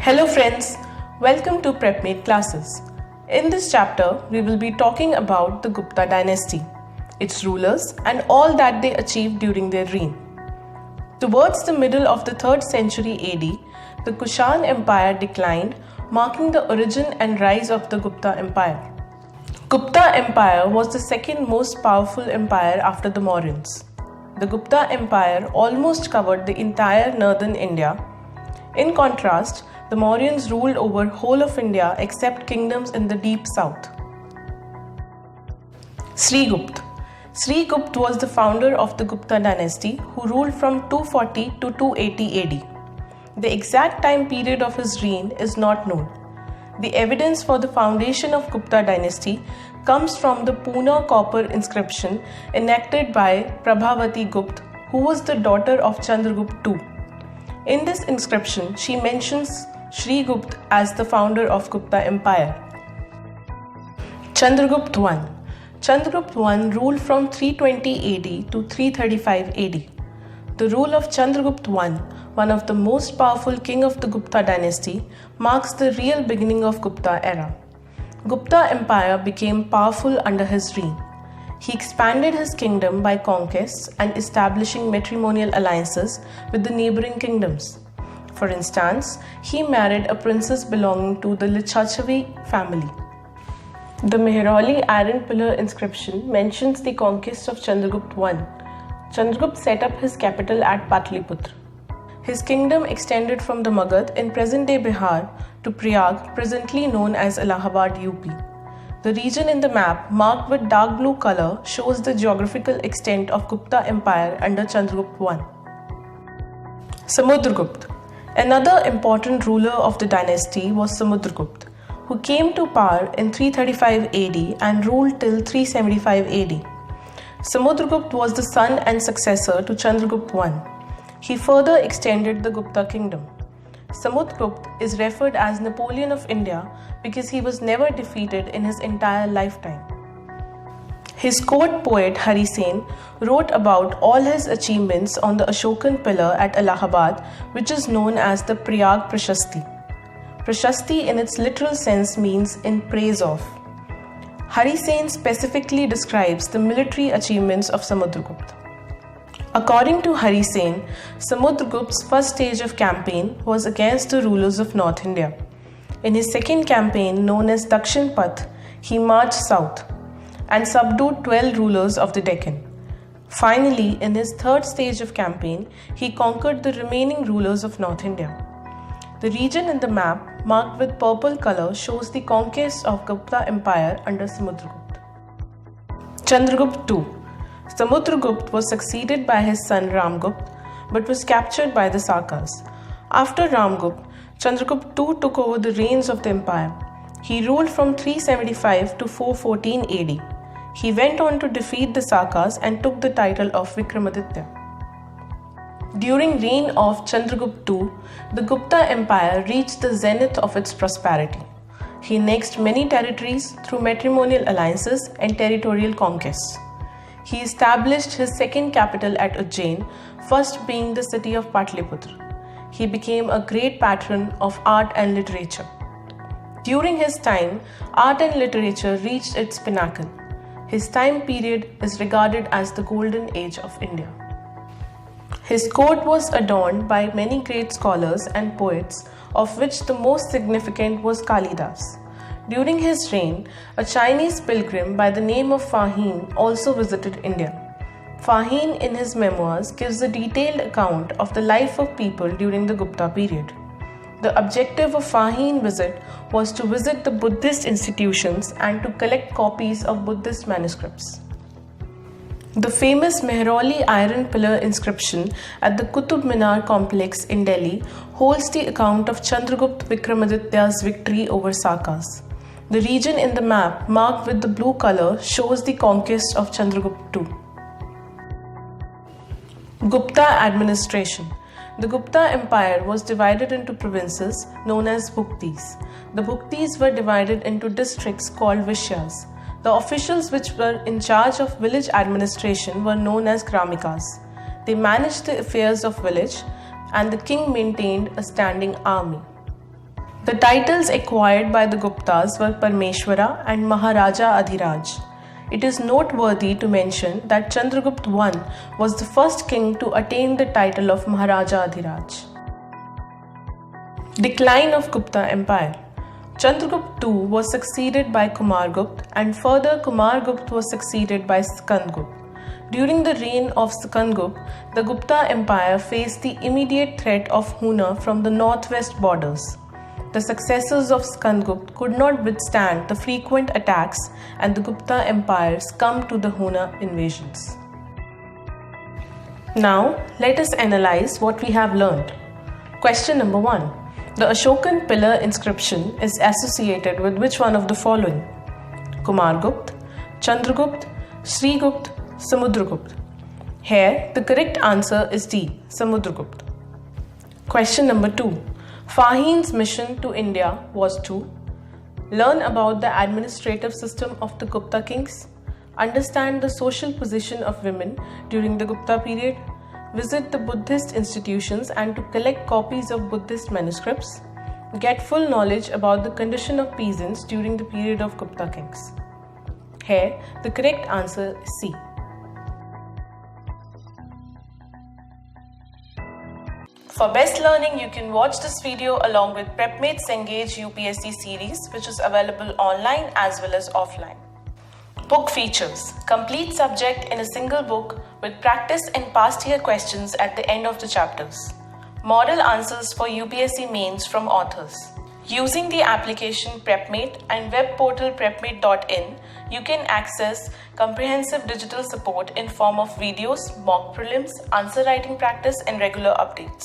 Hello friends, welcome to PrepMate classes. In this chapter, we will be talking about the Gupta dynasty, its rulers and all that they achieved during their reign. Towards the middle of the 3rd century AD, the Kushan Empire declined, marking the origin and rise of the Gupta Empire. Gupta Empire was the second most powerful empire after the Mauryans. The Gupta Empire almost covered the entire northern India. In contrast, the Mauryans ruled over whole of India except kingdoms in the deep south. Srigupt. Srigupt was the founder of the Gupta dynasty who ruled from 240 to 280 AD. The exact time period of his reign is not known. The evidence for the foundation of Gupta dynasty comes from the Poona copper inscription enacted by Prabhavati Gupta, who was the daughter of Chandragupta II. In this inscription, she mentions Srigupt as the founder of Gupta Empire. Chandragupta I. Chandragupta I ruled from 320 AD to 335 AD. The rule of Chandragupta I, one of the most powerful king of the Gupta dynasty, marks the real beginning of Gupta era. Gupta Empire became powerful under his reign. He expanded his kingdom by conquests and establishing matrimonial alliances with the neighboring kingdoms. For instance, he married a princess belonging to the Lichachavi family. The Mehrauli iron pillar inscription mentions the conquest of Chandragupta I. Chandragupta set up his capital at Patliputra. His kingdom extended from the Magad in present-day Bihar to Prayag, presently known as Allahabad, UP. The region in the map, marked with dark blue color, shows the geographical extent of Gupta Empire under Chandragupta I. Samudragupta. Another important ruler of the dynasty was Samudragupta, who came to power in 335 AD and ruled till 375 AD. Samudragupta was the son and successor to Chandragupta I. He further extended the Gupta kingdom. Samudragupta is referred as Napoleon of India because he was never defeated in his entire lifetime. His court poet Hari Sen wrote about all his achievements on the Ashokan pillar at Allahabad, which is known as the Prayag Prashasti. Prashasti in its literal sense means in praise of. Hari Sen specifically describes the military achievements of Samudragupta. According to Hari Sen, Samudragupta's first stage of campaign was against the rulers of North India. In his second campaign, known as Dakshin Path, he marched south and subdued 12 rulers of the Deccan. Finally, in his third stage of campaign, he conquered the remaining rulers of North India. The region in the map, marked with purple color, shows the conquest of Gupta Empire under Samudragupta. Chandragupta II. Samudragupta was succeeded by his son Ramgupta, but was captured by the Sakas. After Ramgupta, Chandragupta II took over the reins of the empire. He ruled from 375 to 414 AD. He went on to defeat the Sakas and took the title of Vikramaditya. During reign of Chandragupta II, the Gupta Empire reached the zenith of its prosperity. He annexed many territories through matrimonial alliances and territorial conquests. He established his second capital at Ujjain, first being the city of Patliputra. He became a great patron of art and literature. During his time, art and literature reached its pinnacle. His time period is regarded as the golden age of India. His court was adorned by many great scholars and poets, of which the most significant was Kalidas. During his reign, a Chinese pilgrim by the name of Fa Hien also visited India. Fa Hien in his memoirs gives a detailed account of the life of people during the Gupta period. The objective of Fa Hien visit was to visit the Buddhist institutions and to collect copies of Buddhist manuscripts. The famous Mehrauli iron pillar inscription at the Qutub Minar complex in Delhi holds the account of Chandragupta Vikramaditya's victory over Sakas. The region in the map, marked with the blue color, shows the conquest of Chandragupta II. Gupta administration. The Gupta Empire was divided into provinces known as Bhuktis. The Bhuktis were divided into districts called Vishyas. The officials which were in charge of village administration were known as Gramikas. They managed the affairs of village and the king maintained a standing army. The titles acquired by the Guptas were Parmeshwara and Maharaja Adhiraj. It is noteworthy to mention that Chandragupta I was the first king to attain the title of Maharaja Adhiraj. Decline of Gupta Empire. Chandragupta II was succeeded by Kumargupta, and further Kumargupta was succeeded by Skandagupta. During the reign of Skandagupta, the Gupta Empire faced the immediate threat of Huna from the northwest borders. The successors of Skandagupta could not withstand the frequent attacks, and the Gupta Empire succumbed to the Huna invasions. Now, let us analyze what we have learned. Question number 1. The Ashokan pillar inscription is associated with which one of the following? Kumargupta, Chandragupta, Srigupta, Samudragupta. Here, the correct answer is D, Samudragupta. Question number 2. Fahim's mission to India was to learn about the administrative system of the Gupta kings, understand the social position of women during the Gupta period, visit the Buddhist institutions and to collect copies of Buddhist manuscripts, get full knowledge about the condition of peasants during the period of Gupta kings. Here, the correct answer is C. For best learning, you can watch this video along with PrepMate's Engage UPSC series, which is available online as well as offline. Book features: complete subject in a single book with practice and past year questions at the end of the chapters. Model answers for UPSC mains from authors. Using the application PrepMate and web portal prepmate.in, you can access comprehensive digital support in form of videos, mock prelims, answer writing practice and regular updates.